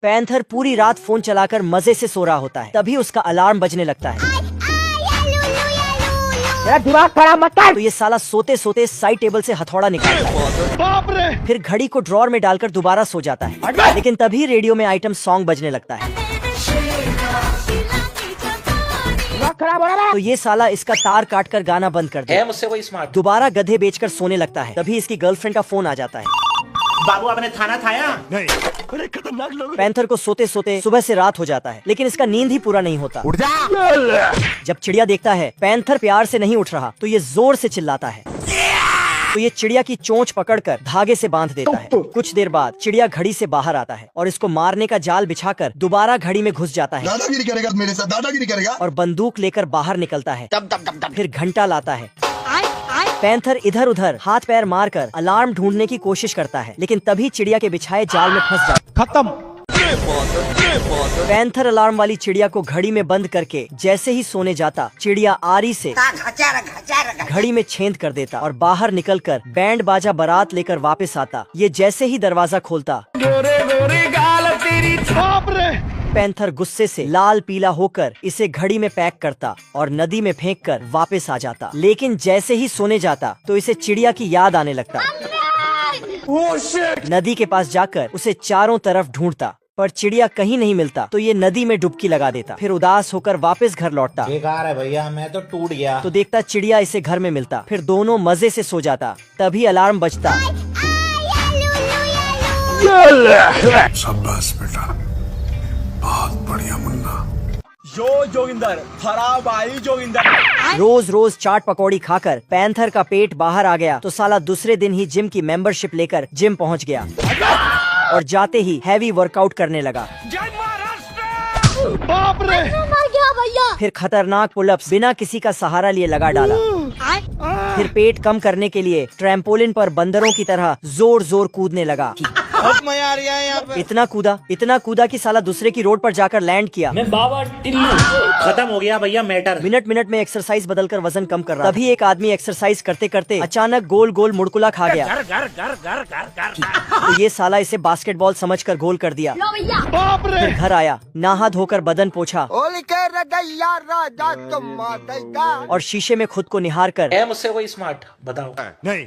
Panther पूरी रात phone चलाकर मजे से सो रहा होता है, तभी उसका अलार्म बजने लगता है। मेरा दिमाग खराब मत कर। तो ये साला सोते सोते साइड टेबल से हथौड़ा निकालता है, बाप रे। फिर घड़ी को ड्रॉर में डालकर दोबारा सो जाता है। लेकिन तभी रेडियो में आइटम सॉन्ग बजने लगता है। दिमाग खराब हो रहा है। तो ये साला इसका तार काटकर गाना बंद कर दे। मुझसे कोई स्मार्ट। दोबारा गधे बेचकर सोने लगता है, तभी इसकी गर्लफ्रेंड का फोन आ जाता है। बाबू आपने थाना थाया? नहीं, अरे खतरनाक लोग। पैंथर को सोते सोते सुबह से रात हो जाता है, लेकिन इसका नींद ही पूरा नहीं होता। उठ जा। जब चिड़िया देखता है पैंथर प्यार से नहीं उठ रहा, तो ये जोर से चिल्लाता है। तो ये चिड़िया की चोंच पकड़कर धागे से बांध देता है। कुछ देर बाद चिड़िया घड़ी से बाहर आता है और इसको मारने का जाल बिछाकर दोबारा घड़ी में घुस जाता है दादागिरी करेगा मेरे साथ, दादागिरी करेगा। और बंदूक लेकर बाहर निकलता है। फिर घंटा लाता है। पैंथर इधर उधर हाथ पैर मारकर अलार्म ढूंढने की कोशिश करता है, लेकिन तभी चिड़िया के बिछाए जाल में फंस जाता है। खत्म। पैंथर अलार्म वाली चिड़िया को घड़ी में बंद करके जैसे ही सोने जाता, चिड़िया आरी से घड़ी में छेद कर देता और बाहर निकलकर बैंड बाजा बारात लेकर वापस आता। ये जैसे ही दरवाजा खोलता, गोरे गोरे गाल तेरी छाप रे। पैंथर गुस्से से लाल पीला होकर इसे घड़ी में पैक करता और नदी में फेंक कर वापस आ जाता। लेकिन जैसे ही सोने जाता तो इसे चिड़िया की याद आने लगता। नदी के पास जाकर उसे चारों तरफ ढूंढता, पर चिड़िया कहीं नहीं मिलता। तो ये नदी में डुबकी लगा देता, फिर उदास होकर वापस घर लौटता। बेकार है भैया, मैं तो टूट गया। तो देखता चिड़िया इसे घर में मिलता, फिर दोनों मजे से सो जाता। तभी अलार्म बजता। शाबाश बेटा, बहुत बढ़िया मुन्ना। यो जोगिंदर, खराब आई जोगिंदर। रोज रोज चाट पकौड़ी खाकर पैंथर का पेट बाहर आ गया, तो साला दूसरे दिन ही जिम की मेंबरशिप लेकर जिम पहुंच गया और जाते ही हैवी वर्कआउट करने लगा। जय महाराष्ट्र। बाप रे। मर गया भैया। फिर खतरनाक पुलअप्स बिना किसी का सहारा लिए लगा डाला। फिर पेट कम करने के लिए ट्रैम्पोलिन पर बंदरों की तरह जोर जोर कूदने लगा। बहुत मजा आ रहा है यहाँ पे। इतना कूदा कि साला दूसरे की रोड पर जाकर लैंड किया। मैं बाबा टिल्लू। खत्म हो गया भैया मैटर। मिनट मिनट में एक्सरसाइज बदलकर वजन कम कर रहा। तभी एक आदमी एक्सरसाइज करते करते अचानक गोल गोल मुड़कुला खा गया। तो ये साला इसे बास्केटबॉल समझकर गोल कर दिया। लो भैया। बाप रे। फिर घर आया, नहा धोकर बदन पोछा और शीशे में खुद को निहार कर मुझसे कोई स्मार्ट बताओ। नहीं।